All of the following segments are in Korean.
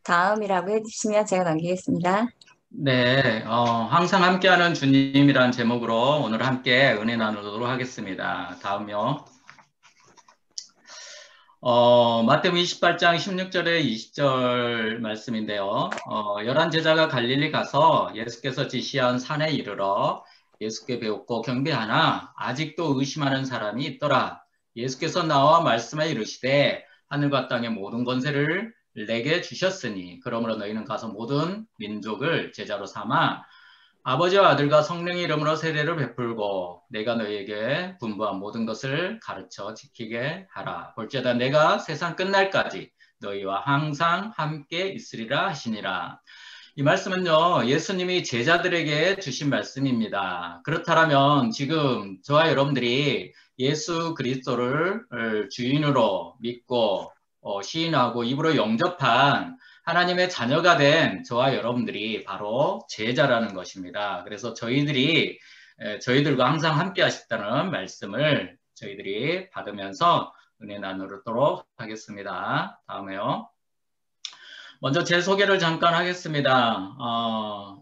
다음이라고 해주시면 제가 넘기겠습니다. 네, 항상 함께하는 주님이란 제목으로 오늘 함께 은혜 나누도록 하겠습니다. 다음요. 마태복음 28장 16절에 20절 말씀인데요. 열한 제자가 갈릴리 가서 예수께서 지시한 산에 이르러 예수께 배웠고 경배하나 아직도 의심하는 사람이 있더라. 예수께서 나와 말씀에 이르시되 하늘과 땅의 모든 권세를 내게 주셨으니 그러므로 너희는 가서 모든 민족을 제자로 삼아 아버지와 아들과 성령의 이름으로 세례를 베풀고 내가 너희에게 분부한 모든 것을 가르쳐 지키게 하라. 볼지어다 내가 세상 끝날까지 너희와 항상 함께 있으리라 하시니라. 이 말씀은요, 예수님이 제자들에게 주신 말씀입니다. 그렇다면 지금 저와 여러분들이 예수 그리스도를 주인으로 믿고 시인하고 입으로 영접한 하나님의 자녀가 된 저와 여러분들이 바로 제자라는 것입니다. 그래서 저희들과 항상 함께 하셨다는 말씀을 저희들이 받으면서 은혜 나누도록 하겠습니다. 다음에요. 먼저 제 소개를 잠깐 하겠습니다.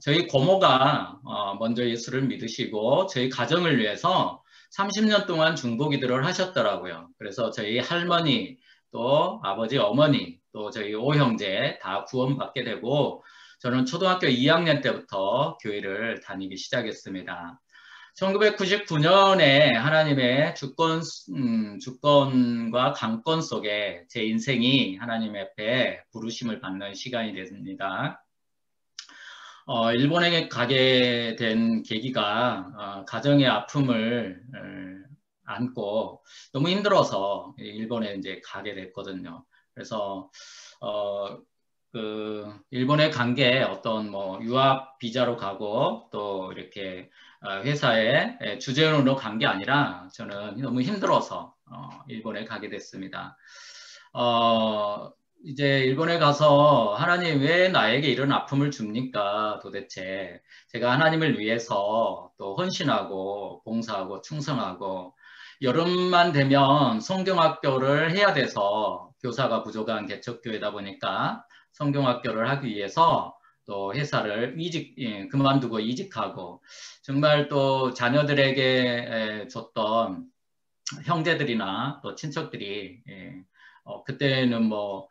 저희 고모가 먼저 예수를 믿으시고 저희 가정을 위해서 30년 동안 중보기도를 하셨더라고요. 그래서 저희 할머니, 또 아버지, 어머니, 또 저희 오형제 다 구원받게 되고 저는 초등학교 2학년 때부터 교회를 다니기 시작했습니다. 1999년에 하나님의 주권과 강권 속에 제 인생이 하나님 앞에 부르심을 받는 시간이 됩니다. 일본에 가게 된 계기가 가정의 아픔을 안고 너무 힘들어서 일본에 이제 가게 됐거든요. 그래서 일본에 간 게 어떤 뭐 유학 비자로 가고 또 이렇게 회사에 주재원으로 간 게 아니라 저는 너무 힘들어서 일본에 가게 됐습니다. 이제 일본에 가서 하나님 왜 나에게 이런 아픔을 줍니까? 도대체 제가 하나님을 위해서 또 헌신하고 봉사하고 충성하고 여름만 되면 성경학교를 해야 돼서 교사가 부족한 개척교회다 보니까 성경학교를 하기 위해서 또 회사를 그만두고 이직하고 정말 또 자녀들에게 줬던 형제들이나 또 친척들이 그때는 뭐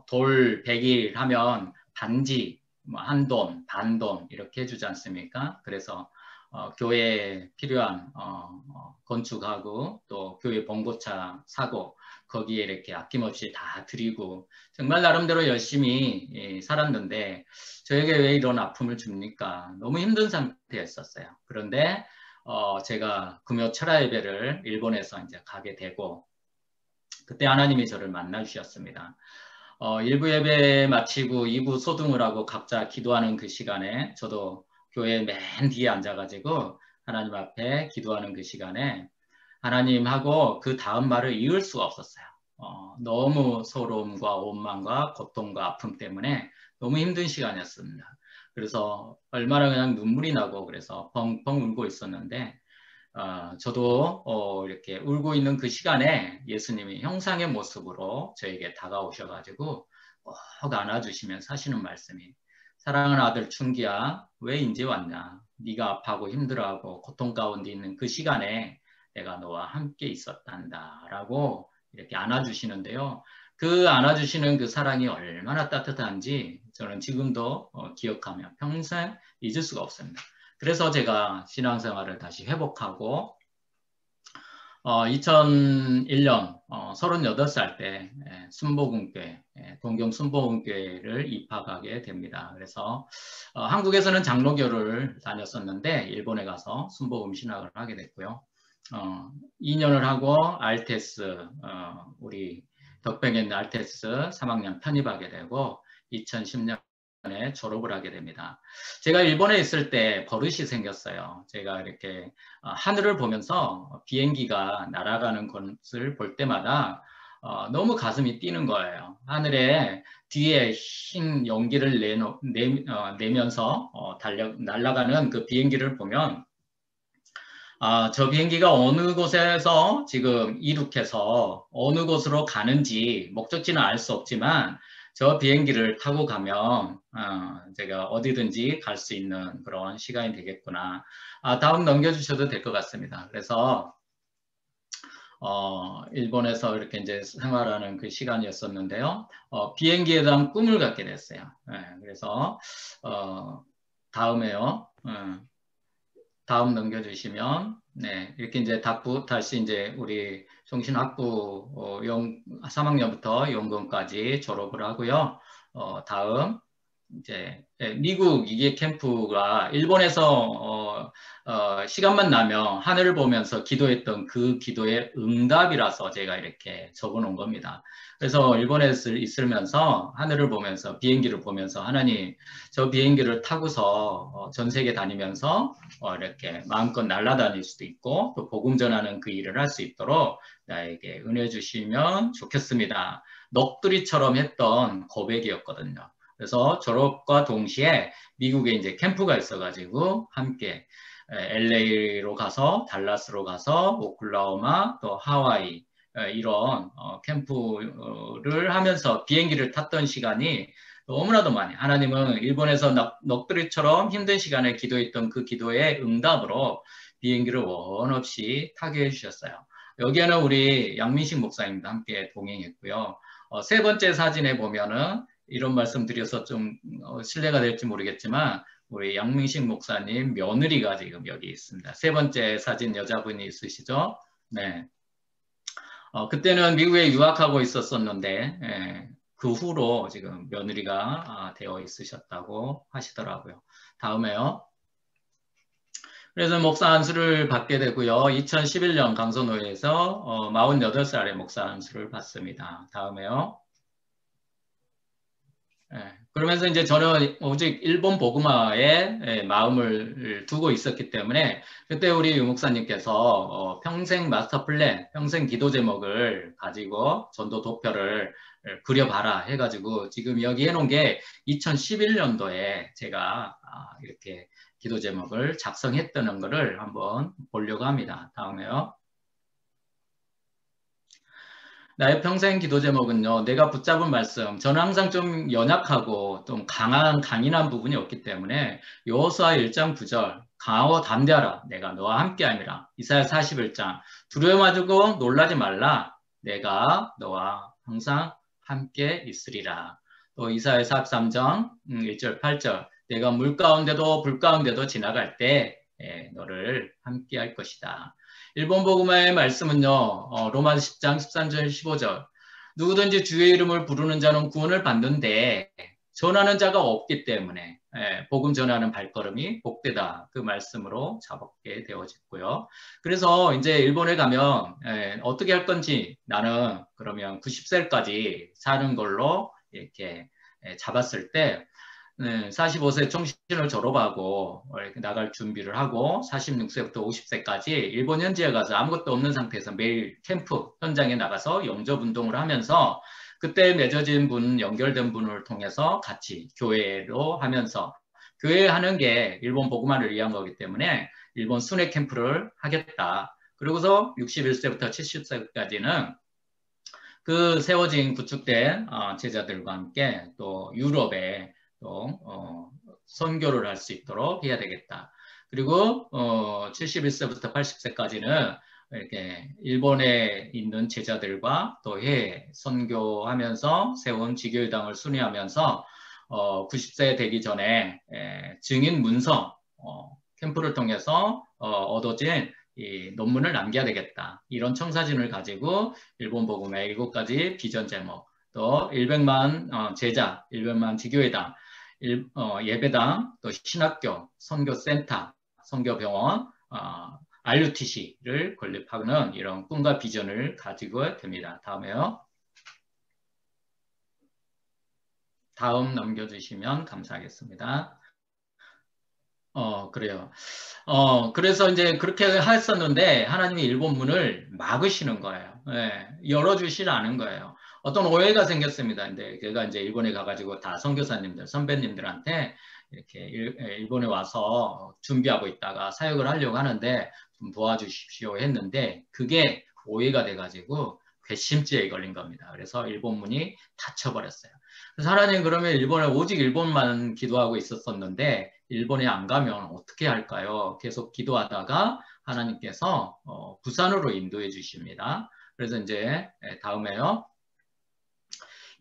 돌 100일 하면 반지 뭐 한돈 반돈 이렇게 해주지 않습니까? 그래서 교회에 필요한 건축하고 또 교회 봉고차 사고 거기에 이렇게 아낌없이 다 드리고 정말 나름대로 열심히 살았는데 저에게 왜 이런 아픔을 줍니까? 너무 힘든 상태였었어요. 그런데 제가 금요 철야 예배를 일본에서 이제 가게 되고 그때 하나님이 저를 만나 주셨습니다. 1부 예배 마치고 2부 소등을 하고 각자 기도하는 그 시간에 저도 교회 맨 뒤에 앉아가지고 하나님 앞에 기도하는 그 시간에 하나님하고 그 다음 말을 이을 수가 없었어요. 너무 서러움과 원망과 고통과 아픔 때문에 너무 힘든 시간이었습니다. 그래서 얼마나 그냥 눈물이 나고 그래서 펑펑 울고 있었는데 저도 이렇게 울고 있는 그 시간에 예수님이 형상의 모습으로 저에게 다가오셔가지고 꼭 안아주시면서 하시는 말씀이 사랑하는 아들 춘기야 왜 이제 왔냐 네가 아파하고 힘들어하고 고통 가운데 있는 그 시간에 내가 너와 함께 있었단다 라고 이렇게 안아주시는데요. 그 안아주시는 그 사랑이 얼마나 따뜻한지 저는 지금도 기억하며 평생 잊을 수가 없습니다. 그래서 제가 신앙생활을 다시 회복하고 2001년 38살 때 순복음교회 동경 순복음교회를 입학하게 됩니다. 그래서 한국에서는 장로교를 다녔었는데 일본에 가서 순복음 신학을 하게 됐고요. 2년을 하고 알테스 우리 덕평에 있는 알테스 3학년 편입하게 되고 2010년 졸업을 하게 됩니다. 제가 일본에 있을 때 버릇이 생겼어요. 제가 이렇게 하늘을 보면서 비행기가 날아가는 것을 볼 때마다 너무 가슴이 뛰는 거예요. 하늘에 뒤에 흰 연기를 내면서 날아가는 그 비행기를 보면 저 비행기가 어느 곳에서 지금 이륙해서 어느 곳으로 가는지 목적지는 알 수 없지만 저 비행기를 타고 가면 제가 어디든지 갈 수 있는 그런 시간이 되겠구나. 다음 넘겨주셔도 될 것 같습니다. 그래서 일본에서 이렇게 이제 생활하는 그 시간이었었는데요. 비행기에 대한 꿈을 갖게 됐어요. 그래서 다음에요. 다음 넘겨주시면, 네, 이렇게 이제 다시 이제 우리 종신학부 3학년부터 연금까지 졸업을 하고요. 다음 이제 미국 이게 캠프가 일본에서 시간만 나면 하늘을 보면서 기도했던 그 기도의 응답이라서 제가 이렇게 적어 놓은 겁니다. 그래서 일본에 있으면서 하늘을 보면서 비행기를 보면서 하나님 저 비행기를 타고서 전 세계 다니면서 이렇게 마음껏 날아다닐 수도 있고 또 복음 전하는 그 일을 할 수 있도록 나에게 은혜 주시면 좋겠습니다. 넋두리처럼 했던 고백이었거든요. 그래서 졸업과 동시에 미국에 이제 캠프가 있어가지고 함께 LA로 가서 달라스로 가서 오클라호마 또 하와이 이런 캠프를 하면서 비행기를 탔던 시간이 너무나도 많이 하나님은 일본에서 넋두리처럼 힘든 시간에 기도했던 그 기도의 응답으로 비행기를 원 없이 타게 해주셨어요. 여기에는 우리 양민식 목사님도 함께 동행했고요. 세 번째 사진에 보면은 이런 말씀 드려서 좀 신뢰가 될지 모르겠지만 우리 양민식 목사님 며느리가 지금 여기 있습니다. 세 번째 사진 여자분이 있으시죠? 네. 그때는 미국에 유학하고 있었었는데 그 후로 지금 며느리가 되어 있으셨다고 하시더라고요. 다음에요. 그래서 목사 안수를 받게 되고요. 2011년 강선호에서 48살에 목사 안수를 받습니다. 다음에요. 그러면서 이제 저는 오직 일본 복음화에 마음을 두고 있었기 때문에 그때 우리 유 목사님께서 평생 마스터 플랜, 평생 기도 제목을 가지고 전도 도표를 그려봐라 해가지고 지금 여기 해놓은 게 2011년도에 제가 이렇게 기도 제목을 작성했다는 것을 한번 보려고 합니다. 다음에요. 나의 평생 기도 제목은요, 내가 붙잡은 말씀, 저는 항상 좀 연약하고 좀 강인한 부분이 없기 때문에 여호수아 1장 9절, 강하고 담대하라, 내가 너와 함께함이라. 이사야 41장, 두려워하고 놀라지 말라, 내가 너와 항상 함께 있으리라. 또 이사야 43장 1절 8절, 내가 물 가운데도 불 가운데도 지나갈 때 너를 함께 할 것이다. 일본 복음화의 말씀은요, 로마 10장 13절 15절. 누구든지 주의 이름을 부르는 자는 구원을 받는데 전하는 자가 없기 때문에 복음 전하는 발걸음이 복되다. 그 말씀으로 잡게 되어졌고요. 그래서 이제 일본에 가면 어떻게 할 건지 나는 그러면 90세까지 사는 걸로 이렇게 잡았을 때 45세 총신을 졸업하고 나갈 준비를 하고 46세부터 50세까지 일본 현지에 가서 아무것도 없는 상태에서 매일 캠프 현장에 나가서 영접 운동을 하면서 그때 맺어진 분, 연결된 분을 통해서 같이 교회로 하면서 교회 하는 게 일본 복음화를 위한 거기 때문에 일본 순회 캠프를 하겠다. 그리고서 61세부터 70세까지는 그 세워진 구축된 제자들과 함께 또 유럽에 또 선교를 할 수 있도록 해야 되겠다. 그리고 71세부터 80세까지는 이렇게 일본에 있는 제자들과 또 해외 선교하면서 세운 지교회당을 순회하면서 90세 되기 전에 증인 문서 캠프를 통해서 얻어진 이 논문을 남겨야 되겠다. 이런 청사진을 가지고 일본 복음의 7가지 비전 제목, 또 100만 제자, 100만 지교회당, 예배당, 또 신학교, 선교센터, 선교병원, RUTC를 건립하는 이런 꿈과 비전을 가지고 됩니다. 다음에요. 다음 넘겨주시면 감사하겠습니다. 그래요. 그래서 이제 그렇게 했었는데 하나님이 일본 문을 막으시는 거예요. 열어주시지 않은 거예요. 어떤 오해가 생겼습니다. 근데 걔가 이제 일본에 가가지고 다 선교사님들, 선배님들한테 이렇게 일본에 와서 준비하고 있다가 사역을 하려고 하는데 좀 도와주십시오 했는데 그게 오해가 돼가지고 괘씸죄에 걸린 겁니다. 그래서 일본 문이 닫혀버렸어요. 그래서 하나님 그러면 일본에 오직 일본만 기도하고 있었었는데 일본에 안 가면 어떻게 할까요? 계속 기도하다가 하나님께서 부산으로 인도해 주십니다. 그래서 이제 다음에요.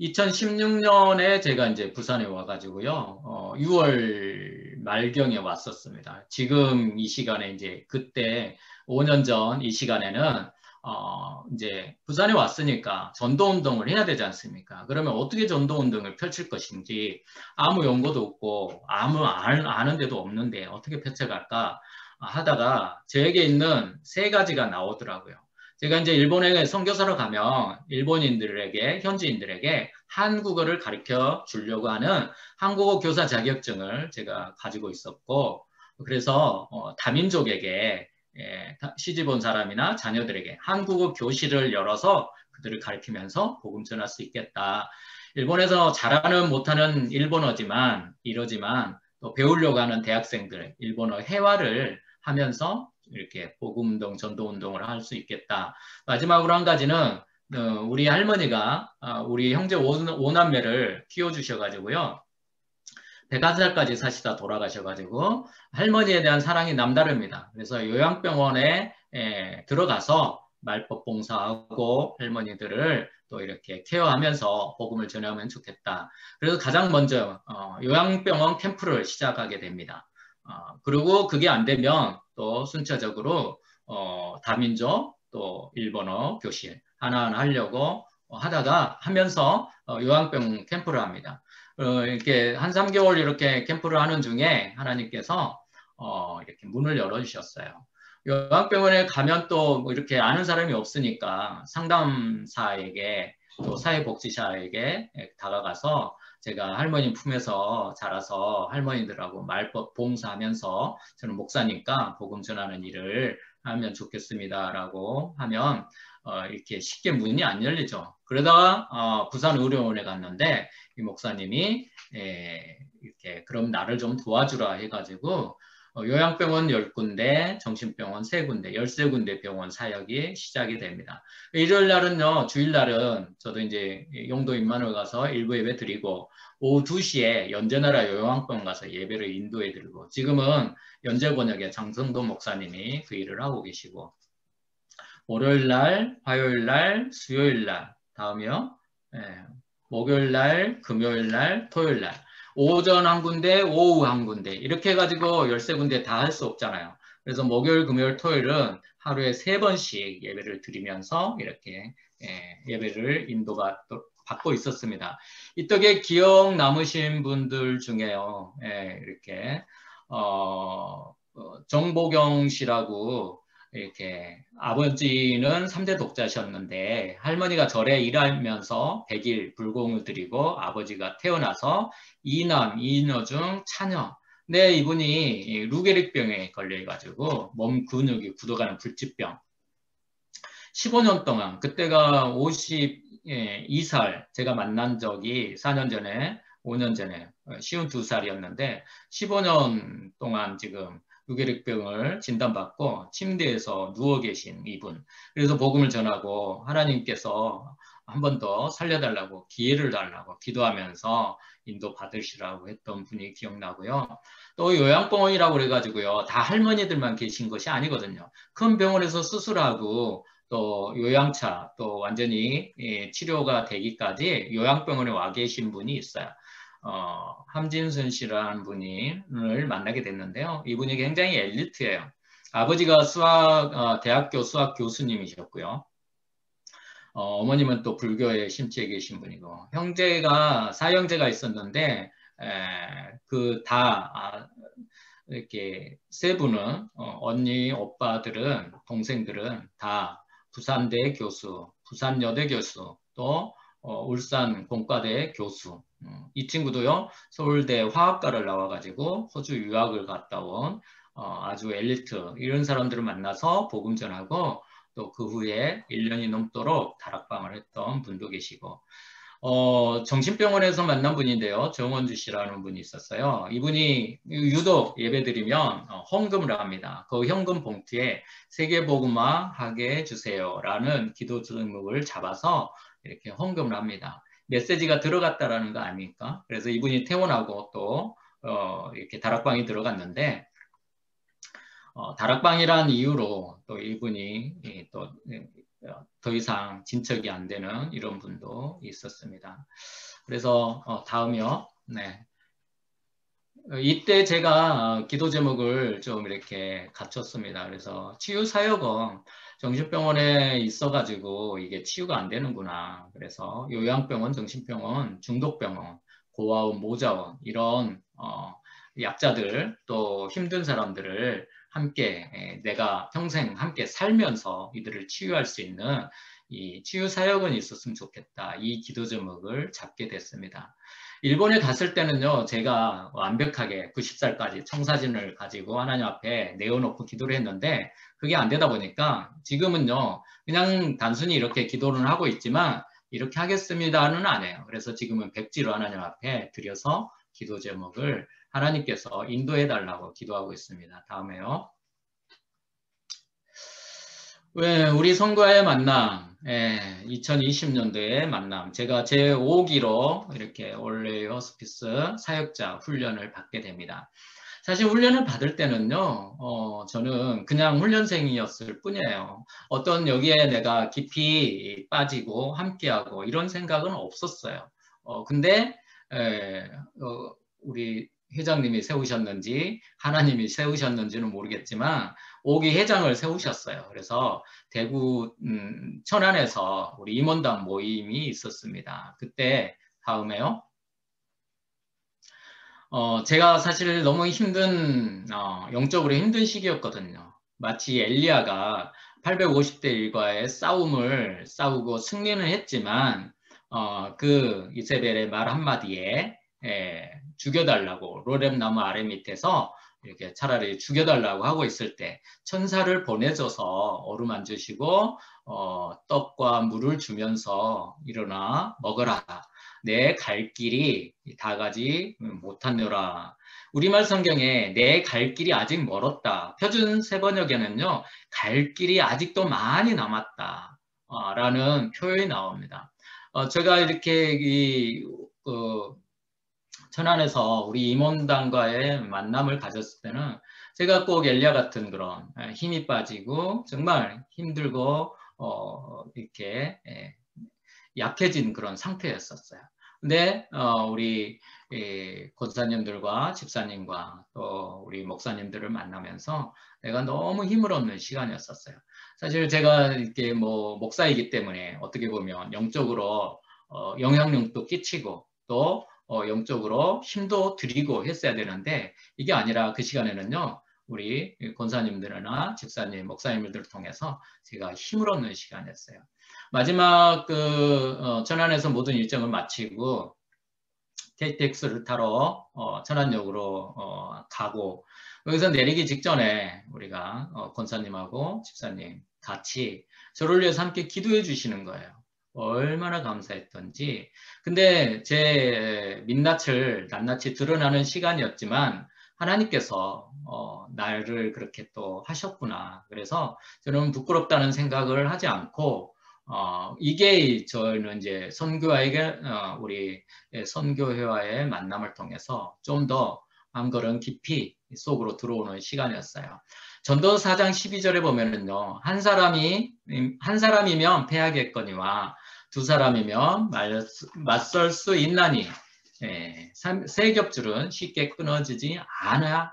2016년에 제가 이제 부산에 와가지고요, 6월 말경에 왔었습니다. 지금 이 시간에 이제 그때 5년 전 이 시간에는 이제 부산에 왔으니까 전도운동을 해야 되지 않습니까? 그러면 어떻게 전도운동을 펼칠 것인지 아무 연고도 없고 아무 아는 데도 없는데 어떻게 펼쳐갈까 하다가 저에게 있는 세 가지가 나오더라고요. 제가 이제 일본에 선교사로 가면 일본인들에게, 현지인들에게 한국어를 가르쳐 주려고 하는 한국어 교사 자격증을 제가 가지고 있었고, 그래서 다민족에게 시집 온 사람이나 자녀들에게 한국어 교실을 열어서 그들을 가르치면서 복음 전할 수 있겠다. 일본에서 잘하는 못하는 일본어지만 이러지만 또 배우려고 하는 대학생들 일본어 회화를 하면서 이렇게 복음운동, 전도운동을 할 수 있겠다. 마지막으로 한 가지는 우리 할머니가 우리 형제 오남매를 키워주셔가지고요. 101살까지 사시다 돌아가셔가지고 할머니에 대한 사랑이 남다릅니다. 그래서 요양병원에 들어가서 말법 봉사하고 할머니들을 또 이렇게 케어하면서 복음을 전하면 좋겠다. 그래서 가장 먼저 요양병원 캠프를 시작하게 됩니다. 그리고 그게 안 되면 또 순차적으로 다민족 또 일본어 교실 하나하나 하려고 하다가 하면서 요양병원 캠프를 합니다. 이렇게 한 3개월 이렇게 캠프를 하는 중에 하나님께서 이렇게 문을 열어주셨어요. 요양병원에 가면 또뭐 이렇게 아는 사람이 없으니까 상담사에게 또 사회복지사에게 다가가서 제가 할머니 품에서 자라서 할머니들하고 말법 봉사하면서 저는 목사니까 복음 전하는 일을 하면 좋겠습니다라고 하면 이렇게 쉽게 문이 안 열리죠. 그러다가 부산 의료원에 갔는데 이 목사님이 이렇게 그럼 나를 좀 도와주라 해가지고 요양병원 10군데, 정신병원 3군데, 13군데 병원 사역이 시작이 됩니다. 일요일 날은요, 주일 날은 저도 이제 용도 임만을 가서 일부 예배 드리고 오후 2시에 연제나라 요양병원 가서 예배를 인도해 드리고 지금은 연제번역의 장성도 목사님이 그 일을 하고 계시고 월요일 날, 화요일 날, 수요일 날, 다음이요. 목요일 날, 금요일 날, 토요일 날. 오전 한 군데, 오후 한 군데. 이렇게 해가지고 13군데 다 할 수 없잖아요. 그래서 목요일, 금요일, 토요일은 하루에 3번씩 예배를 드리면서 이렇게 예배를 인도받고 있었습니다. 이 떡에 기억 남으신 분들 중에요. 이렇게 정보경 씨라고 이렇게 아버지는 3대 독자셨는데 할머니가 절에 일하면서 100일 불공을 드리고 아버지가 태어나서 이남, 이녀 중 차녀. 네, 이분이 루게릭병에 걸려가지고 몸 근육이 굳어가는 불치병. 15년 동안 그때가 52살 제가 만난 적이 4년 전에 5년 전에 52살이었는데 15년 동안 지금 유계력병을 진단받고 침대에서 누워 계신 이분. 그래서 복음을 전하고 하나님께서 한 번 더 살려달라고 기회를 달라고 기도하면서 인도 받으시라고 했던 분이 기억나고요. 또 요양병원이라고 그래가지고요. 다 할머니들만 계신 것이 아니거든요. 큰 병원에서 수술하고 또 요양차 또 완전히 치료가 되기까지 요양병원에 와 계신 분이 있어요. 함진순 씨라는 분을 만나게 됐는데요. 이분이 굉장히 엘리트예요. 아버지가 대학교 수학 교수님이셨고요. 어머님은 또 불교에 심취해 계신 분이고, 형제가, 사형제가 있었는데, 이렇게 세 분은, 언니, 오빠들은, 동생들은 다 부산대 교수, 부산여대 교수, 또 울산 공과대 교수. 이 친구도요, 서울대 화학과를 나와가지고 호주 유학을 갔다 온 아주 엘리트, 이런 사람들을 만나서 복음 전하고 또 그 후에 1년이 넘도록 다락방을 했던 분도 계시고, 정신병원에서 만난 분인데요. 정원주 씨라는 분이 있었어요. 이분이 유독 예배드리면 헌금을 합니다. 그 현금 봉투에 세계복음화 하게 해주세요 라는 기도 제목을 잡아서 이렇게 헌금을 합니다. 메시지가 들어갔다라는 거 아닙니까? 그래서 이분이 퇴원하고 또 이렇게 다락방이 들어갔는데 다락방이란 이유로 또 이분이 또 더 이상 진척이 안 되는 이런 분도 있었습니다. 그래서 다음이요. 네. 이때 제가 기도 제목을 좀 이렇게 갖췄습니다. 그래서 치유사역은 정신병원에 있어가지고 이게 치유가 안 되는구나. 그래서 요양병원, 정신병원, 중독병원, 고아원, 모자원 이런 약자들 또 힘든 사람들을 함께 내가 평생 함께 살면서 이들을 치유할 수 있는 이 치유사역은 있었으면 좋겠다. 이 기도 제목을 잡게 됐습니다. 일본에 갔을 때는요, 제가 완벽하게 90살까지 청사진을 가지고 하나님 앞에 내어놓고 기도를 했는데, 그게 안 되다 보니까 지금은요, 그냥 단순히 이렇게 기도를 하고 있지만, 이렇게 하겠습니다는 안 해요. 그래서 지금은 백지로 하나님 앞에 드려서 기도 제목을 하나님께서 인도해 달라고 기도하고 있습니다. 다음에요. 왜 우리 성과의 만남, 2020년도의 만남, 제가 제 5기로 이렇게 올레 호스피스 사역자 훈련을 받게 됩니다. 사실 훈련을 받을 때는요, 저는 그냥 훈련생이었을 뿐이에요. 어떤 여기에 내가 깊이 빠지고 함께하고 이런 생각은 없었어요. 근데 우리 회장님이 세우셨는지 하나님이 세우셨는지는 모르겠지만 오기 회장을 세우셨어요. 그래서 대구 천안에서 우리 임원단 모임이 있었습니다. 그때 다음에요. 제가 사실 너무 영적으로 힘든 시기였거든요. 마치 엘리야가 850대 일과의 싸움을 싸우고 승리는 했지만, 그 이세벨의 말 한마디에, 죽여달라고, 로렙 나무 아래 밑에서 이렇게 차라리 죽여달라고 하고 있을 때, 천사를 보내줘서 어루만지시고, 떡과 물을 주면서 일어나 먹어라. 내 갈 길이 다 가지 못하노라. 우리말 성경에 내 갈 길이 아직 멀었다. 표준 세번역에는요, 갈 길이 아직도 많이 남았다. 라는 표현이 나옵니다. 제가 이렇게 천안에서 우리 임원단과의 만남을 가졌을 때는 제가 꼭 엘리야 같은 그런 힘이 빠지고 정말 힘들고 이렇게 약해진 그런 상태였었어요. 근데 우리 권사님들과 집사님과 또 우리 목사님들을 만나면서 내가 너무 힘을 얻는 시간이었었어요. 사실 제가 이렇게 뭐 목사이기 때문에 어떻게 보면 영적으로 영향력도 끼치고 또 영적으로 힘도 드리고 했어야 되는데 이게 아니라 그 시간에는요. 우리 권사님들이나 집사님, 목사님들을 통해서 제가 힘을 얻는 시간이었어요. 마지막 천안에서 모든 일정을 마치고 KTX를 타러 천안역으로 가고 여기서 내리기 직전에 우리가 권사님하고 집사님 같이 저를 위해서 함께 기도해 주시는 거예요. 얼마나 감사했던지. 근데 제 민낯을 낱낱이 드러나는 시간이었지만 하나님께서 나를 그렇게 또 하셨구나. 그래서 저는 부끄럽다는 생각을 하지 않고 이게 저는 이제 선교회에 우리 선교회와의 만남을 통해서 좀 더 한 걸음 깊이 속으로 들어오는 시간이었어요. 전도 4장 12절에 보면은요, 한 사람이면 패하겠거니와 두 사람이면 맞설 수 있나니 세 겹줄은 쉽게 끊어지지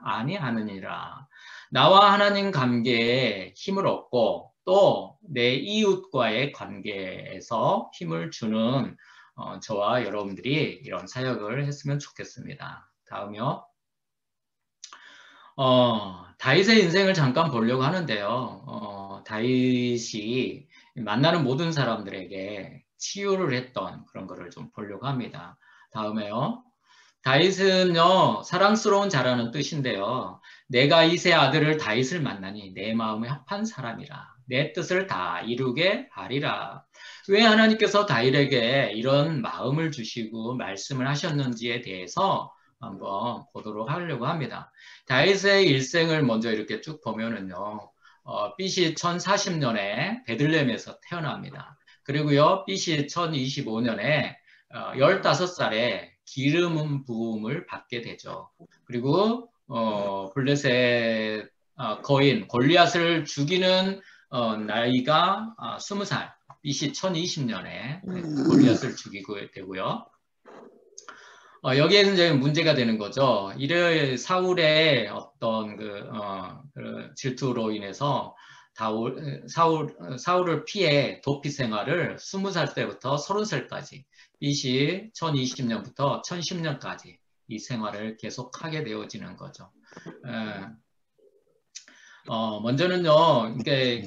아니하느니라. 나와 하나님 관계에 힘을 얻고 또 내 이웃과의 관계에서 힘을 주는 저와 여러분들이 이런 사역을 했으면 좋겠습니다. 다음이요. 다윗의 인생을 잠깐 보려고 하는데요. 다윗이 만나는 모든 사람들에게 치유를 했던 그런 거를 좀 보려고 합니다. 다음에요. 다윗은요, 사랑스러운 자라는 뜻인데요. 내가 이세 아들을 다윗을 만나니 내 마음에 합한 사람이라. 내 뜻을 다 이루게 하리라. 왜 하나님께서 다윗에게 이런 마음을 주시고 말씀을 하셨는지에 대해서 한번 보도록 하려고 합니다. 다윗의 일생을 먼저 이렇게 쭉 보면은요, BC 1040년에 베들레헴에서 태어납니다. 그리고요, BC 1025년에 15살에 기름 부음을 받게 되죠. 그리고 블레셋 거인 골리앗을 죽이는 나이가 20살, BC 1020년에 골리앗을 죽이게 되고요. 여기에는 이제 문제가 되는 거죠. 이래 사울의 어떤 그 질투로 인해서 사울을 피해 도피 생활을 20살 때부터 30살까지, BC 1020년부터 1010년까지 이 생활을 계속하게 되어지는 거죠. 먼저는요, 이게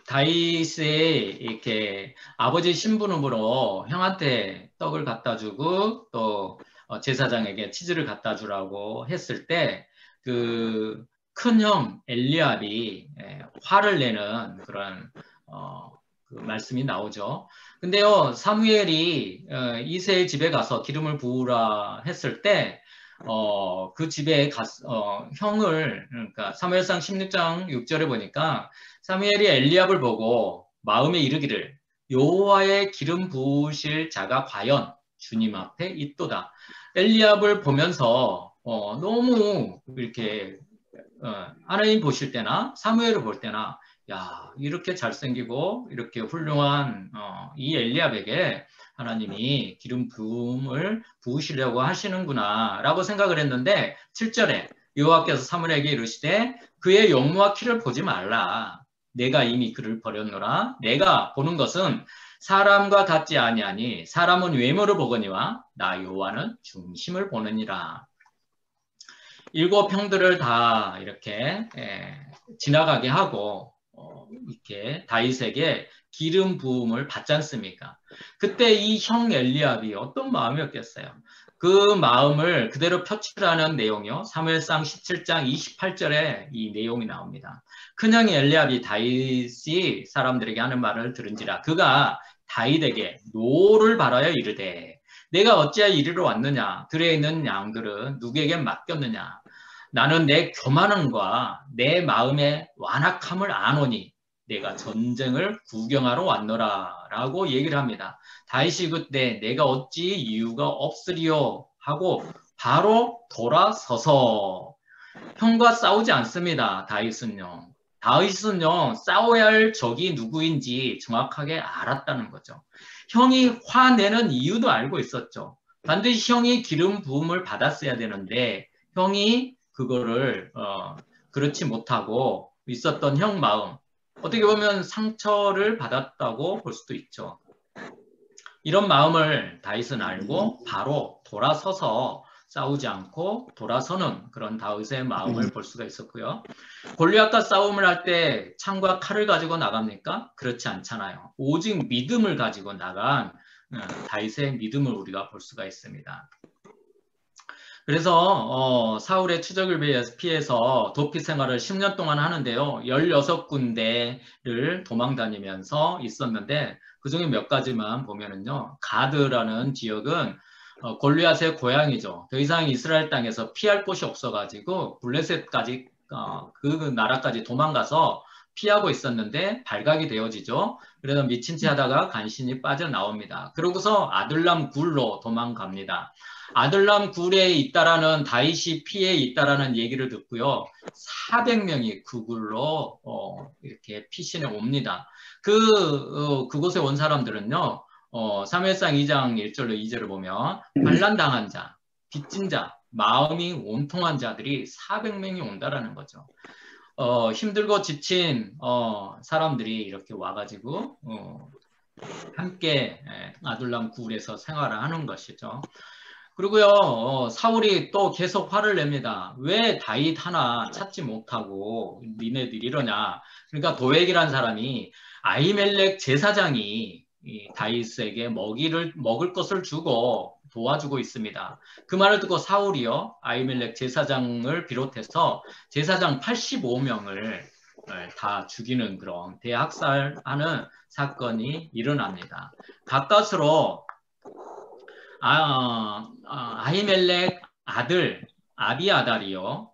다윗의 이렇게 아버지 신부름으로 형한테 떡을 갖다 주고 또 제사장에게 치즈를 갖다 주라고 했을 때 그 큰형 엘리압이 화를 내는 그런 그 말씀이 나오죠. 근데요, 사무엘이 이새의 집에 가서 기름을 부으라 했을 때 그 집에 형을, 그러니까 사무엘상 16장 6절에 보니까 사무엘이 엘리압을 보고 마음에 이르기를 여호와의 기름 부으실 자가 과연 주님 앞에 있도다. 엘리압을 보면서 너무 이렇게 하나님 보실 때나 사무엘을 볼 때나 야, 이렇게 잘생기고 이렇게 훌륭한 이 엘리압에게 하나님이 기름 부음을 부으시려고 하시는구나 라고 생각을 했는데 7절에 여호와께서 사무엘에게 이르시되 그의 용모와 키를 보지 말라. 내가 이미 그를 버렸노라. 내가 보는 것은 사람과 같지 아니하니 사람은 외모를 보거니와 나 여호와는 중심을 보느니라. 7 형들을 다 이렇게 지나가게 하고 이렇게 다윗에게 기름 부음을 받지 않습니까? 그때 이 형 엘리압이 어떤 마음이었겠어요? 그 마음을 그대로 표출하는 내용이요. 사무엘상 17장 28절에 이 내용이 나옵니다. 큰형 엘리압이 다윗이 사람들에게 하는 말을 들은지라 그가 다윗에게 노를 바라여 이르되 내가 어찌하여 이리로 왔느냐? 들에 있는 양들은 누구에게 맡겼느냐? 나는 내 교만함과 내 마음의 완악함을 아노니 내가 전쟁을 구경하러 왔노라 라고 얘기를 합니다. 다윗이 그때 내가 어찌 이유가 없으리요 하고 바로 돌아서서 형과 싸우지 않습니다. 다윗은요. 싸워야 할 적이 누구인지 정확하게 알았다는 거죠. 형이 화내는 이유도 알고 있었죠. 반드시 형이 기름 부음을 받았어야 되는데 형이 그거를 그렇지 못하고 있었던 형 마음, 어떻게 보면 상처를 받았다고 볼 수도 있죠. 이런 마음을 다윗은 알고 바로 돌아서서 싸우지 않고 돌아서는 그런 다윗의 마음을 볼 수가 있었고요. 골리앗과 싸움을 할 때 창과 칼을 가지고 나갑니까? 그렇지 않잖아요. 오직 믿음을 가지고 나간 다윗의 믿음을 우리가 볼 수가 있습니다. 그래서 사울의 추적을 피해서 도피 생활을 10년 동안 하는데요. 16군데를 도망 다니면서 있었는데 그중에 몇 가지만 보면은요. 가드라는 지역은 골리앗의 고향이죠. 더 이상 이스라엘 땅에서 피할 곳이 없어가지고 블레셋까지 그 나라까지 도망가서 피하고 있었는데 발각이 되어지죠. 그래서 미친 채 하다가 간신히 빠져나옵니다. 그러고서 아둘람 굴로 도망갑니다. 아둘람 굴에 있다라는 다윗이 피해 있다라는 얘기를 듣고요. 400명이 그 굴로 이렇게 피신해 옵니다. 그곳에 온 사람들은요. 사무엘상 2장 1절로 2절을 보면 반란당한 자, 빚진 자, 마음이 온통한 자들이 400명이 온다라는 거죠. 힘들고 지친 사람들이 이렇게 와가지고 함께 아둘람 굴에서 생활을 하는 것이죠. 그리고요, 사울이 또 계속 화를 냅니다. 왜 다윗 하나 찾지 못하고 니네들 이러냐. 그러니까 도액이라는 사람이 아히멜렉 제사장이 다윗에게 먹을 것을 주고 도와주고 있습니다. 그 말을 듣고 사울이요, 아히멜렉 제사장을 비롯해서 제사장 85명을 다 죽이는 그런 대학살하는 사건이 일어납니다. 가까스로 아히멜렉 아들 아비아달이요.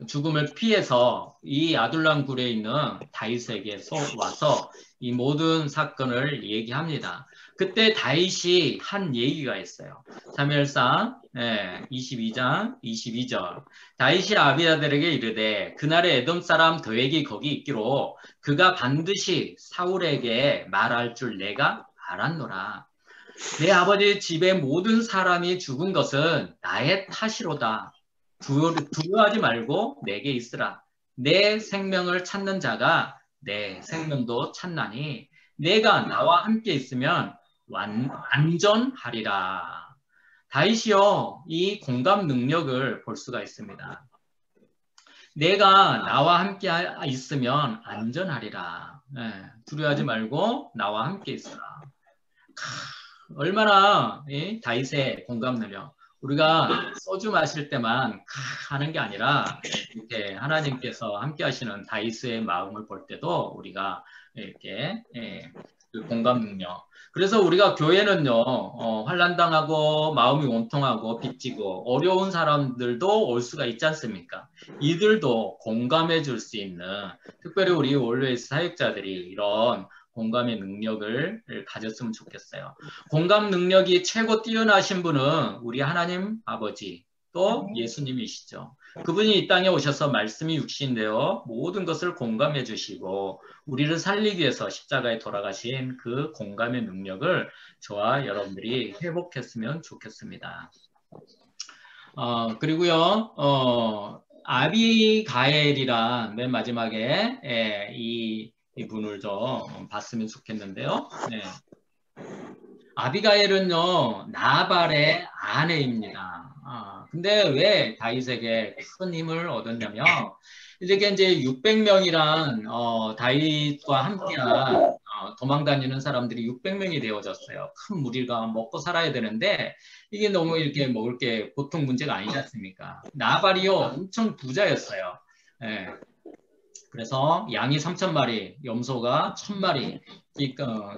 죽음을 피해서 이 아둘람 굴에 있는 다윗에게 와서 이 모든 사건을 얘기합니다. 그때 다윗이 한 얘기가 있어요. 사무엘상 22장 22절. 다윗이 아비아들에게 이르되 그날에 에돔 사람 더액이 거기 있기로 그가 반드시 사울에게 말할 줄 내가 알았노라. 내 아버지 집의 모든 사람이 죽은 것은 나의 탓이로다. 두려워하지 말고 내게 있으라. 내 생명을 찾는 자가 내 생명도 찾나니 내가 나와 함께 있으면 안전하리라. 다윗이요, 이 공감 능력을 볼 수가 있습니다. 내가 나와 함께 있으면 안전하리라. 두려워하지 말고 나와 함께 있으라. 얼마나 다윗의 공감 능력. 우리가 소주 마실 때만 하는 게 아니라 이렇게 하나님께서 함께 하시는 다윗의 마음을 볼 때도 우리가 이렇게 그 공감 능력. 그래서 우리가 교회는요, 환난당하고 마음이 원통하고 빚지고 어려운 사람들도 올 수가 있지 않습니까? 이들도 공감해 줄 수 있는, 특별히 우리 올웨이스 사역자들이 이런 공감의 능력을 가졌으면 좋겠어요. 공감 능력이 최고 뛰어나신 분은 우리 하나님 아버지 또 예수님이시죠. 그분이 이 땅에 오셔서 말씀이 육신되어 모든 것을 공감해 주시고 우리를 살리기 위해서 십자가에 돌아가신 그 공감의 능력을 저와 여러분들이 회복했으면 좋겠습니다. 그리고요, 아비가엘이란 맨 마지막에 이 분을 좀 봤으면 좋겠는데요. 네. 아비가엘은요, 나발의 아내입니다. 근데 왜 다윗에게 큰 힘을 얻었냐면, 이렇게 이제 600명이란, 다윗과 함께한, 도망다니는 사람들이 600명이 되어졌어요. 큰 무리가 먹고 살아야 되는데, 이게 너무 이렇게 먹을 게 보통 문제가 아니지 않습니까? 나발이요, 엄청 부자였어요. 예. 그래서 양이 3,000마리, 염소가 1,000마리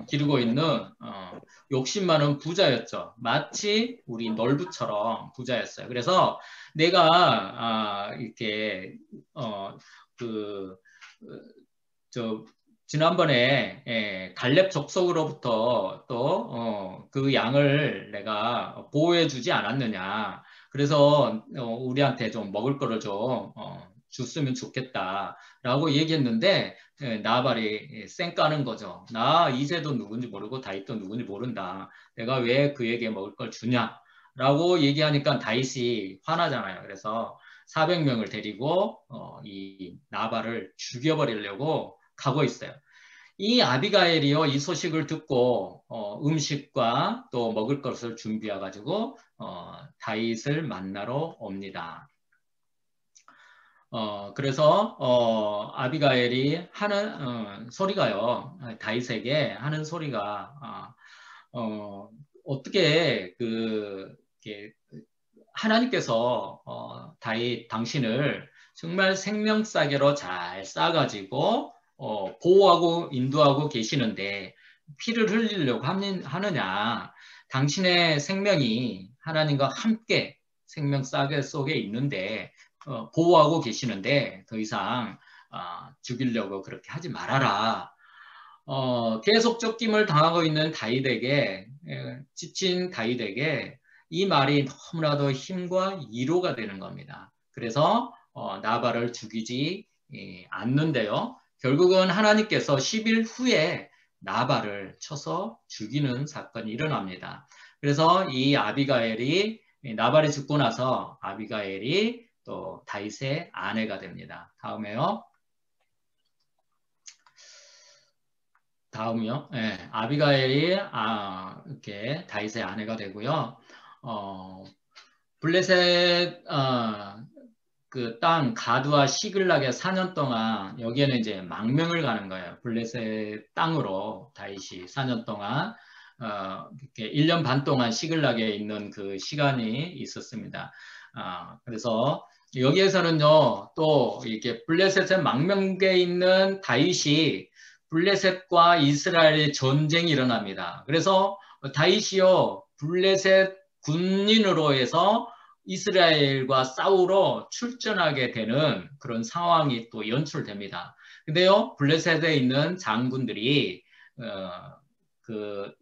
기르고 있는 욕심 많은 부자였죠. 마치 우리 놀부처럼 부자였어요. 그래서 내가 이렇게 지난번에 갈렙 족속으로부터 또 그 양을 내가 보호해 주지 않았느냐. 그래서 우리한테 좀 먹을 거를 좀 줬으면 좋겠다라고 얘기했는데 나발이 쌩 까는 거죠. 나 이새도 누군지 모르고 다윗도 누군지 모른다. 내가 왜 그에게 먹을 걸 주냐라고 얘기하니까 다윗이 화나잖아요. 그래서 400명을 데리고 이 나발을 죽여버리려고 가고 있어요. 이 아비가엘이요, 이 소식을 듣고 음식과 또 먹을 것을 준비해 가지고 다윗을 만나러 옵니다. 그래서 아비가엘이 하는 소리가요, 다윗에게 하는 소리가 어떻게 이렇게 하나님께서 다윗 당신을 정말 생명싸개로 잘 싸가지고 보호하고 인도하고 계시는데 피를 흘리려고 하느냐. 당신의 생명이 하나님과 함께 생명싸개 속에 있는데 보호하고 계시는데 더 이상 죽이려고 그렇게 하지 말아라. 계속 쫓김을 당하고 있는 다윗에게, 지친 다윗에게 이 말이 너무나도 힘과 위로가 되는 겁니다. 그래서 나발을 죽이지 않는데요. 결국은 하나님께서 10일 후에 나발을 쳐서 죽이는 사건이 일어납니다. 그래서 이 아비가엘이 나발이 죽고 나서 아비가엘이 또 다윗의 아내가 됩니다. 다음이요. 네, 아비가엘이 이렇게 다윗의 아내가 되고요. 블레셋 그 땅 가드와 시글락에 4년 동안 여기에는 이제 망명을 가는 거예요. 블레셋 땅으로 다윗이 4년 동안 이렇게 1년 반 동안 시글락에 있는 그 시간이 있었습니다. 그래서 여기에서는요, 또 이렇게 블레셋에 망명돼 있는 다윗이 블레셋과 이스라엘의 전쟁이 일어납니다. 그래서 다윗이요, 블레셋 군인으로 해서 이스라엘과 싸우러 출전하게 되는 그런 상황이 또 연출됩니다. 근데요, 블레셋에 있는 장군들이 그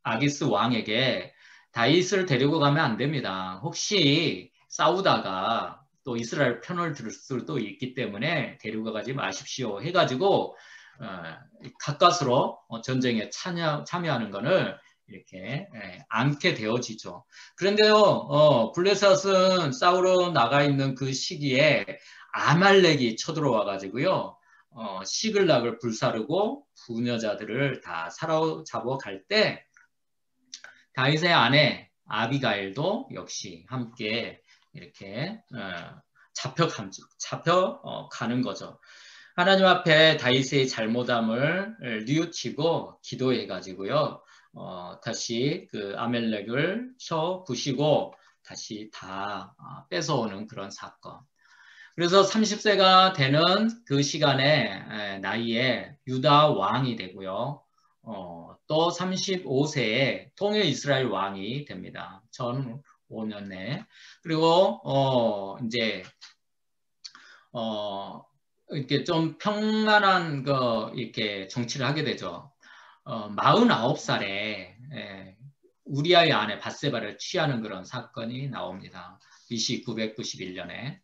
아기스 왕에게 다윗을 데리고 가면 안 됩니다. 혹시 싸우다가 또 이스라엘 편을 들 수도 있기 때문에 데리고 가지 마십시오. 해가지고 가까스로 전쟁에 참여하는 것을 이렇게 않게 되어지죠. 그런데요, 블레셋은 싸우러 나가 있는 그 시기에 아말렉이 쳐들어와 가지고요, 시글락을 불사르고 부녀자들을 다 사로잡아 갈 때 다윗의 아내 아비가일도 역시 함께 이렇게 잡혀가는 거죠. 하나님 앞에 다윗의 잘못함을 뉘우치고 기도해 가지고요, 다시 그 아멜렉을 쳐 부시고 다시 다 뺏어오는 그런 사건. 그래서 30세가 되는 그 시간에 나이에 유다 왕이 되고요. 또 35세에 통일 이스라엘 왕이 됩니다. 전 5년 내. 그리고 이제 이렇게 좀 평안한 이렇게 정치를 하게 되죠. 49살에 우리아의 아내 밧세바를 취하는 그런 사건이 나옵니다. BC 991년에.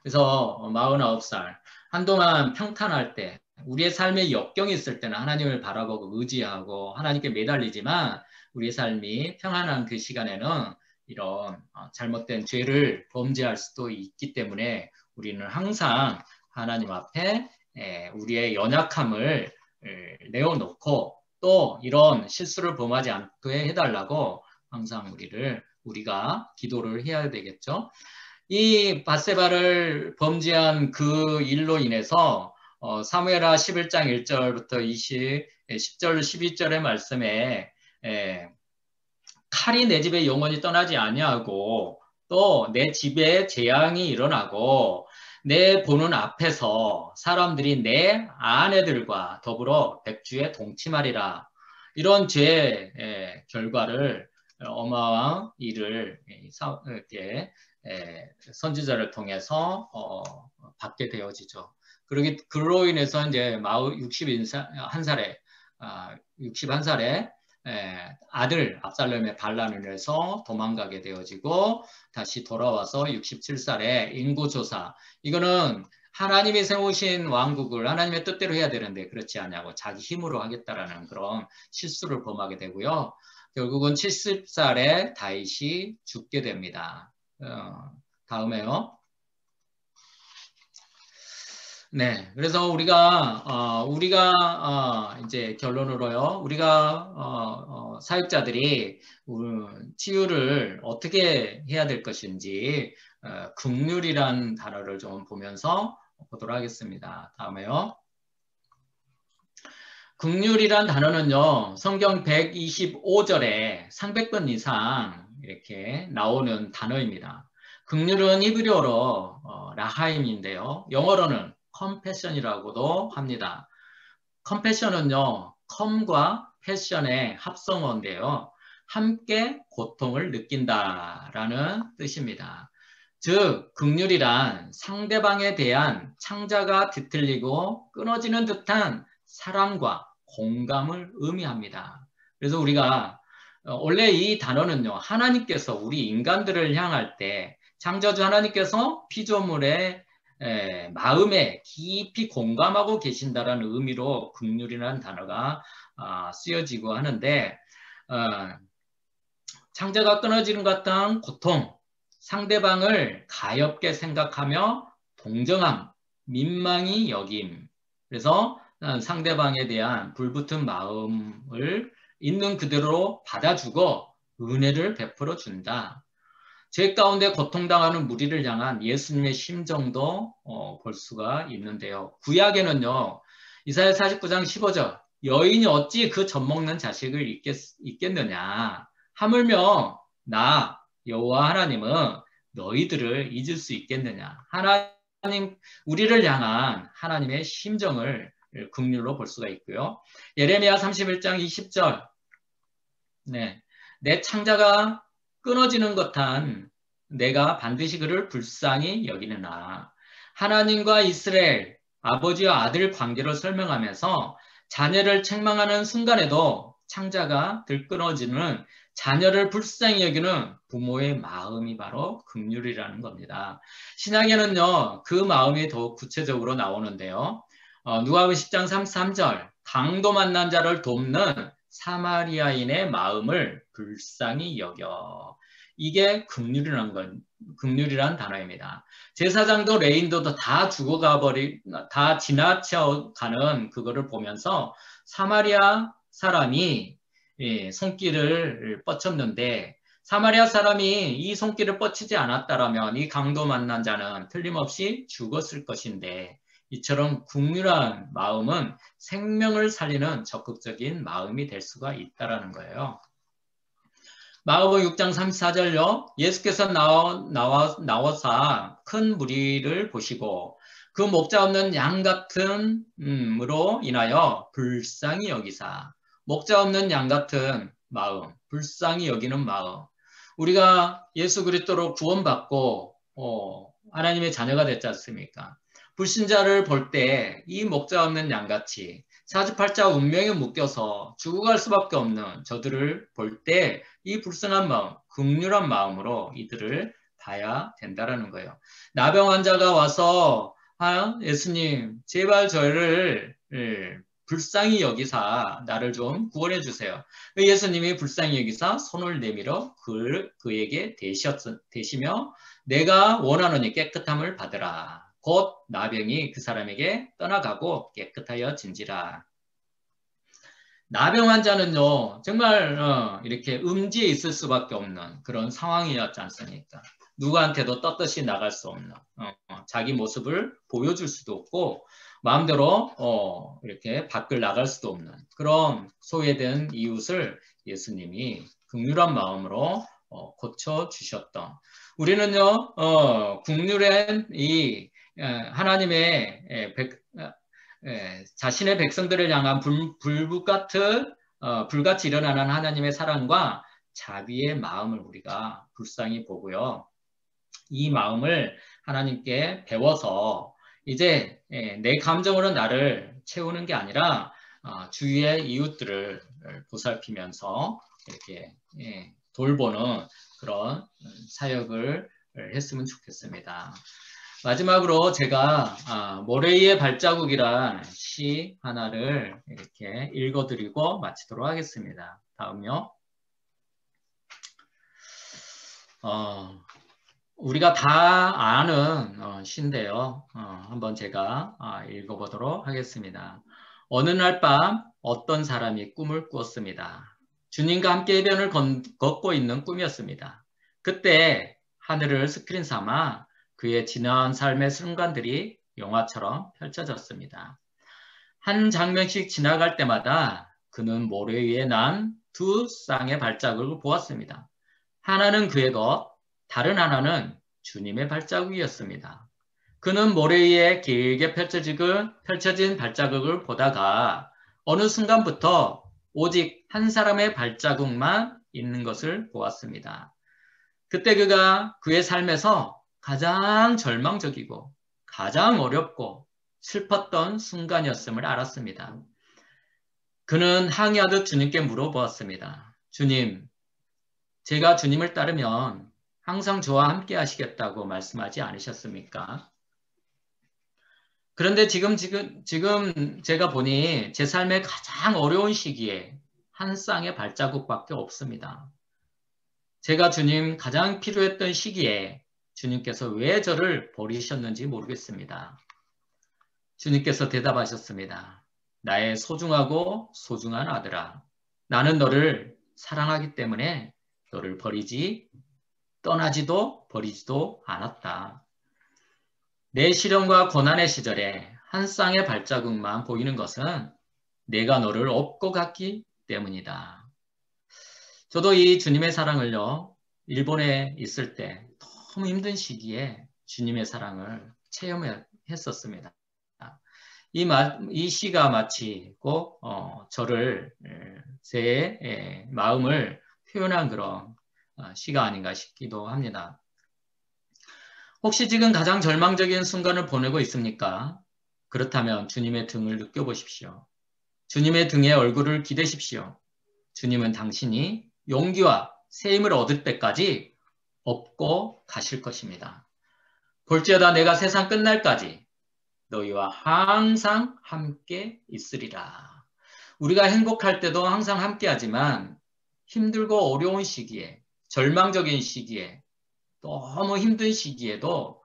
그래서 49살 한동안 평탄할 때 우리의 삶에 역경이 있을 때는 하나님을 바라보고 의지하고 하나님께 매달리지만 우리의 삶이 평안한 그 시간에는 이런 잘못된 죄를 범죄할 수도 있기 때문에 우리는 항상 하나님 앞에 우리의 연약함을 내어놓고 또 이런 실수를 범하지 않게 해달라고 항상 우리가 기도를 해야 되겠죠. 이 밧세바를 범죄한 그 일로 인해서 사무엘하 11장 1절부터 10절 12절의 말씀에 칼이 내 집에 영원히 떠나지 아니하고 또 내 집에 재앙이 일어나고 내 보는 앞에서 사람들이 내 아내들과 더불어 백주에 동침하리라. 이런 죄의 결과를 어마어마한 일을 이렇게 선지자를 통해서 받게 되어지죠. 그로 인해서 이제 61살에 아들 압살롬의 반란을 해서 도망가게 되어지고 다시 돌아와서 67살에 인구조사. 이거는 하나님이 세우신 왕국을 하나님의 뜻대로 해야 되는데 그렇지 않냐고 자기 힘으로 하겠다라는 그런 실수를 범하게 되고요. 결국은 70살에 다윗이 죽게 됩니다. 다음에요. 네, 그래서 우리가 이제 결론으로요, 우리가 사역자들이 치유를 어떻게 해야 될 것인지 긍휼이란 단어를 좀 보면서 보도록 하겠습니다. 다음에요. 긍휼이란 단어는요, 성경 125절에 300번 이상 이렇게 나오는 단어입니다. 긍휼은 히브리어로 라하임인데요, 영어로는 컴패션이라고도 합니다. 컴패션은요, 컴과 패션의 합성어인데요, 함께 고통을 느낀다라는 뜻입니다. 즉, 긍휼이란 상대방에 대한 창자가 뒤틀리고 끊어지는 듯한 사랑과 공감을 의미합니다. 그래서 우리가 원래 이 단어는요, 하나님께서 우리 인간들을 향할 때 창조주 하나님께서 피조물의 마음에 깊이 공감하고 계신다라는 의미로 긍휼이라는 단어가 쓰여지고 하는데, 창자가 끊어지는 것 같은 고통, 상대방을 가엾게 생각하며 동정함, 민망히 여김. 그래서 상대방에 대한 불붙은 마음을 있는 그대로 받아주고 은혜를 베풀어 준다. 죄 가운데 고통당하는 무리를 향한 예수님의 심정도 볼 수가 있는데요. 구약에는요, 이사야 49장 15절, 여인이 어찌 그 젖먹는 자식을 잊겠느냐. 하물며 나 여호와 하나님은 너희들을 잊을 수 있겠느냐. 하나님, 우리를 향한 하나님의 심정을 긍휼로 볼 수가 있고요. 예레미야 31장 20절, 네, 내 창자가 끊어지는 것한 내가 반드시 그를 불쌍히 여기느나. 하나님과 이스라엘 아버지와 아들 관계를 설명하면서 자녀를 책망하는 순간에도 창자가 들끓어지는 자녀를 불쌍히 여기는 부모의 마음이 바로 긍휼이라는 겁니다. 신약에는요, 그 마음이 더욱 구체적으로 나오는데요. 누가복음 10장 33절, 강도 만난 자를 돕는 사마리아인의 마음을 불쌍히 여겨. 이게 긍휼이란 단어입니다. 제사장도 레인도도 다 지나쳐가는 그거를 보면서 사마리아 사람이 손길을 뻗쳤는데, 사마리아 사람이 이 손길을 뻗치지 않았다라면 이 강도 만난 자는 틀림없이 죽었을 것인데, 이처럼 긍휼한 마음은 생명을 살리는 적극적인 마음이 될 수가 있다라는 거예요. 마가복음 6장 34절요. 예수께서 나와서 큰 무리를 보시고 그 목자 없는 양 같은 으로 인하여 불쌍히 여기사. 목자 없는 양 같은 마음, 불쌍히 여기는 마음. 우리가 예수 그리스도로 구원받고 하나님의 자녀가 됐지 않습니까? 불신자를 볼 때 이 목자 없는 양같이 사주팔자 운명에 묶여서 죽어갈 수밖에 없는 저들을 볼 때 이 불쌍한 마음, 긍휼한 마음으로 이들을 봐야 된다라는 거예요. 나병 환자가 와서 예수님 제발 저를 불쌍히 여기사 나를 좀 구원해 주세요. 예수님이 불쌍히 여기사 손을 내밀어 그에게 대시며 내가 원하노니 깨끗함을 받으라. 곧 나병이 그 사람에게 떠나가고 깨끗하여진지라. 나병 환자는요, 정말 이렇게 음지에 있을 수밖에 없는 그런 상황이었지 않습니까? 누구한테도 떳떳이 나갈 수 없는, 자기 모습을 보여줄 수도 없고 마음대로 이렇게 밖을 나갈 수도 없는 그런 소외된 이웃을 예수님이 긍휼한 마음으로 고쳐주셨던, 우리는요 긍휼한 이 하나님의 자신의 백성들을 향한 불같이 일어나는 하나님의 사랑과 자비의 마음을 우리가 불쌍히 보고요. 이 마음을 하나님께 배워서 이제 내 감정으로 나를 채우는 게 아니라 주위의 이웃들을 보살피면서 이렇게 돌보는 그런 사역을 했으면 좋겠습니다. 마지막으로 제가 모래 위의 발자국이란 시 하나를 이렇게 읽어드리고 마치도록 하겠습니다. 다음요. 우리가 다 아는 시인데요. 한번 제가 읽어보도록 하겠습니다. 어느 날 밤 어떤 사람이 꿈을 꾸었습니다. 주님과 함께 해변을 걷고 있는 꿈이었습니다. 그때 하늘을 스크린 삼아 그의 지나온 삶의 순간들이 영화처럼 펼쳐졌습니다. 한 장면씩 지나갈 때마다 그는 모래 위에 난 두 쌍의 발자국을 보았습니다. 하나는 그의 것, 다른 하나는 주님의 발자국이었습니다. 그는 모래 위에 길게 펼쳐진 발자국을 보다가 어느 순간부터 오직 한 사람의 발자국만 있는 것을 보았습니다. 그때 그가 그의 삶에서 가장 절망적이고 가장 어렵고 슬펐던 순간이었음을 알았습니다. 그는 항의하듯 주님께 물어보았습니다. 주님, 제가 주님을 따르면 항상 저와 함께 하시겠다고 말씀하지 않으셨습니까? 그런데 지금 제가 보니 제 삶의 가장 어려운 시기에 한 쌍의 발자국밖에 없습니다. 제가 주님 가장 필요했던 시기에 주님께서 왜 저를 버리셨는지 모르겠습니다. 주님께서 대답하셨습니다. 나의 소중하고 소중한 아들아, 나는 너를 사랑하기 때문에 너를 떠나지도 버리지도 않았다. 내 시련과 고난의 시절에 한 쌍의 발자국만 보이는 것은 내가 너를 업고 갔기 때문이다. 저도 이 주님의 사랑을요, 일본에 있을 때 너무 힘든 시기에 주님의 사랑을 체험했었습니다. 이 시가 마치 꼭 저를 제 마음을 표현한 그런 시가 아닌가 싶기도 합니다. 혹시 지금 가장 절망적인 순간을 보내고 있습니까? 그렇다면 주님의 등을 느껴보십시오. 주님의 등에 얼굴을 기대십시오. 주님은 당신이 용기와 새 힘을 얻을 때까지 업고 가실 것입니다. 볼지어다 내가 세상 끝날까지 너희와 항상 함께 있으리라. 우리가 행복할 때도 항상 함께 하지만 힘들고 어려운 시기에, 절망적인 시기에, 너무 힘든 시기에도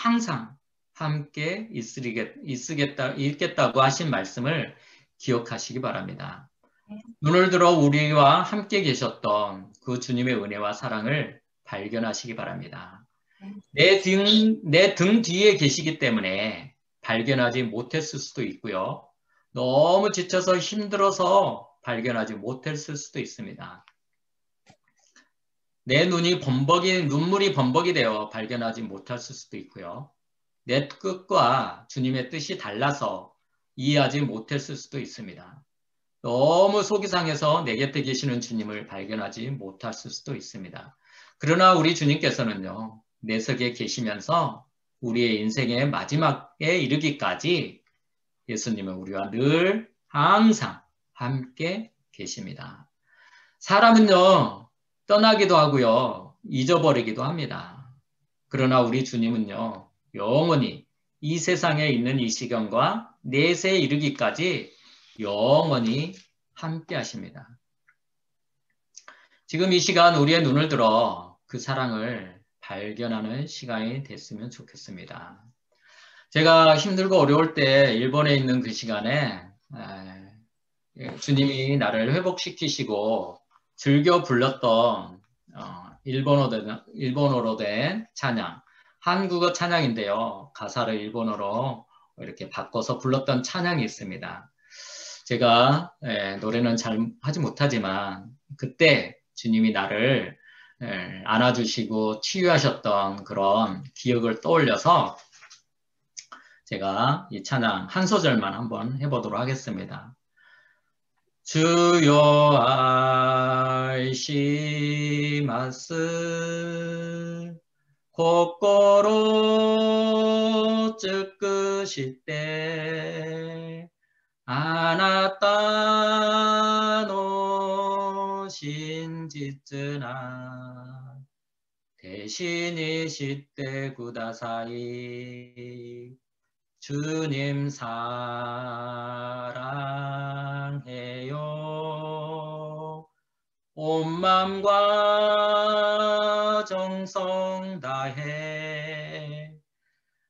항상 함께 있겠다고 하신 말씀을 기억하시기 바랍니다. 눈을 들어 우리와 함께 계셨던 그 주님의 은혜와 사랑을 발견하시기 바랍니다. 내 등 뒤에 계시기 때문에 발견하지 못했을 수도 있고요. 너무 지쳐서 힘들어서 발견하지 못했을 수도 있습니다. 내 눈물이 범벅이 되어 발견하지 못했을 수도 있고요. 내 뜻과 주님의 뜻이 달라서 이해하지 못했을 수도 있습니다. 너무 속이 상해서 내 곁에 계시는 주님을 발견하지 못했을 수도 있습니다. 그러나 우리 주님께서는요, 내 속에 계시면서 우리의 인생의 마지막에 이르기까지 예수님은 우리와 늘 항상 함께 계십니다. 사람은요, 떠나기도 하고요, 잊어버리기도 합니다. 그러나 우리 주님은요, 영원히 이 세상에 있는 이 시간과 내세에 이르기까지 영원히 함께 하십니다. 지금 이 시간 우리의 눈을 들어 그 사랑을 발견하는 시간이 됐으면 좋겠습니다. 제가 힘들고 어려울 때 일본에 있는 그 시간에 주님이 나를 회복시키시고 즐겨 불렀던 일본어로 된 찬양, 한국어 찬양인데요. 가사를 일본어로 이렇게 바꿔서 불렀던 찬양이 있습니다. 제가 노래는 잘 하지 못하지만 그때 주님이 나를 안아주시고 치유하셨던 그런 기억을 떠올려서 제가 이 찬양 한 소절만 한번 해보도록 하겠습니다. 주여 아이시마스 고꼬로 쯔끄실 때 아나타노 신지츠나 대신이시때 구다사이 주님 사랑해요. 온 맘과 정성 다해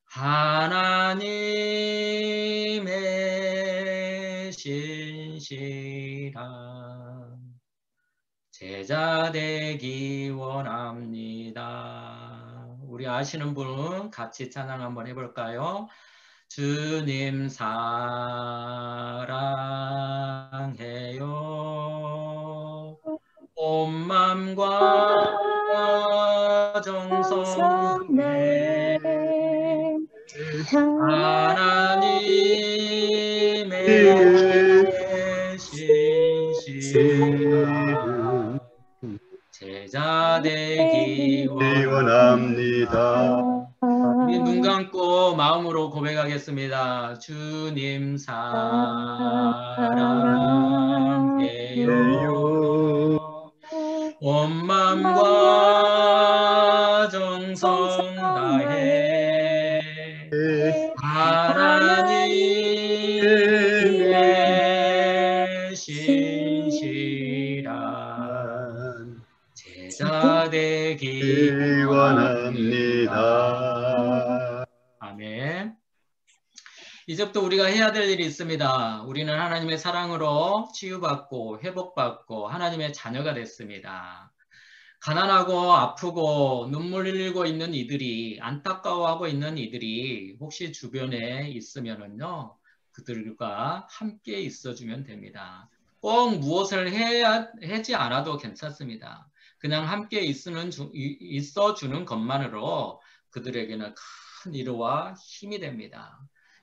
하나님의 신실한 제자 되기 원합니다. 우리 아시는 분은 같이 찬양 한번 해볼까요? 주님 사랑해요. 온 맘과 정성 다해 하나님의 신실한 제자 되기 원합니다. 우리 눈 감고 마음으로 고백하겠습니다. 주님 사랑해요. 온 맘과 정성 다해 하나님의 신실한 제자 되기 원합니다. 아멘. 이제부터 우리가 해야 될 일이 있습니다. 우리는 하나님의 사랑으로 치유받고 회복받고 하나님의 자녀가 됐습니다. 가난하고 아프고 눈물 흘리고 있는 이들이 안타까워하고 있는 이들이 혹시 주변에 있으면은요 그들과 함께 있어주면 됩니다. 꼭 무엇을 하지 않아도 괜찮습니다. 그냥 함께 있어주는 것만으로 그들에게는 큰 위로와 힘이 됩니다.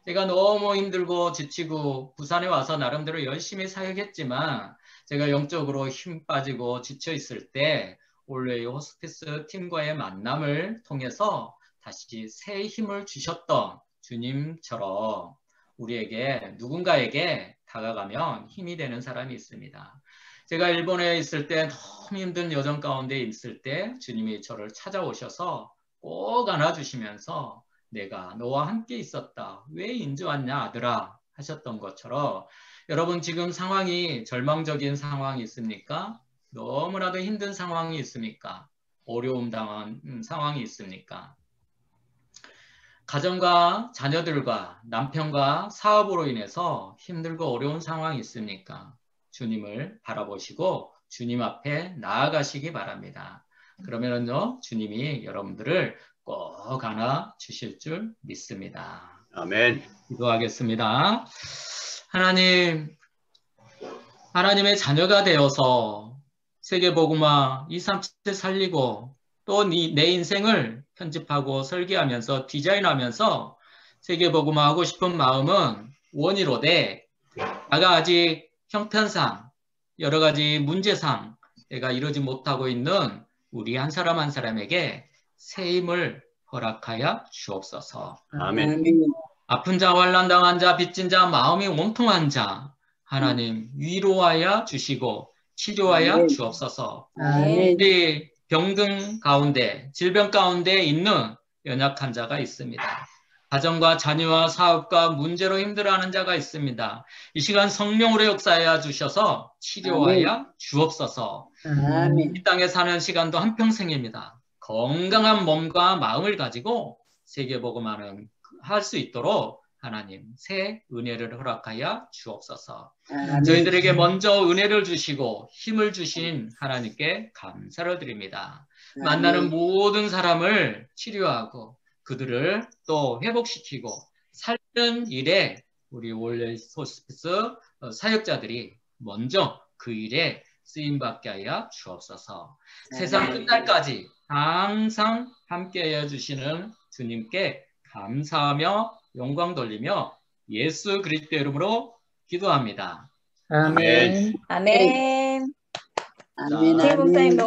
제가 너무 힘들고 지치고 부산에 와서 나름대로 열심히 사역했지만 제가 영적으로 힘 빠지고 지쳐 있을 때 올웨이 호스피스 팀과의 만남을 통해서 다시 새 힘을 주셨던 주님처럼 우리에게 누군가에게 다가가면 힘이 되는 사람이 있습니다. 제가 일본에 있을 때 너무 힘든 여정 가운데 있을 때 주님이 저를 찾아오셔서 꼭 안아주시면서 내가 너와 함께 있었다. 왜 인제 왔냐 아들아 하셨던 것처럼 여러분 지금 상황이 절망적인 상황이 있습니까? 너무나도 힘든 상황이 있습니까? 어려움 당한 상황이 있습니까? 가정과 자녀들과 남편과 사업으로 인해서 힘들고 어려운 상황이 있습니까? 주님을 바라보시고 주님 앞에 나아가시기 바랍니다. 그러면은요, 주님이 여러분들을 꼭 안아 주실 줄 믿습니다. 아멘. 기도하겠습니다. 하나님, 하나님의 자녀가 되어서 세계복음화 237 살리고 또 내 인생을 편집하고 설계하면서 디자인하면서 세계복음화 하고 싶은 마음은 원이로되 내가 아직 형편상 여러 가지 문제상 내가 이루지 못하고 있는 우리 한 사람 한 사람에게 새 힘을 허락하여 주옵소서. 아멘. 아픈 자, 환난 당한 자, 빚진 자, 마음이 원통한 자 하나님 위로하여 주시고 치료하여 주옵소서. 우리 병든 가운데, 질병 가운데 있는 연약한 자가 있습니다. 가정과 자녀와 사업과 문제로 힘들어하는 자가 있습니다. 이 시간 성령으로 역사하여 주셔서 치료하여 주옵소서. 이 땅에 사는 시간도 한평생입니다. 건강한 몸과 마음을 가지고 세계복음화는 할 수 있도록 하나님 새 은혜를 허락하여 주옵소서. 저희들에게 먼저 은혜를 주시고 힘을 주신 하나님께 감사를 드립니다. 만나는 모든 사람을 치료하고 그들을 또 회복시키고 살리는 일에 우리 월드 호스피스 사역자들이 먼저 그 일에 쓰임받게 하여 주옵소서. 세상 끝날까지 항상 함께하여 주시는 주님께 감사하며 영광 돌리며 예수 그리스도 이름으로 기도합니다. 아멘. 아멘. 아멘. 최 목사님 너무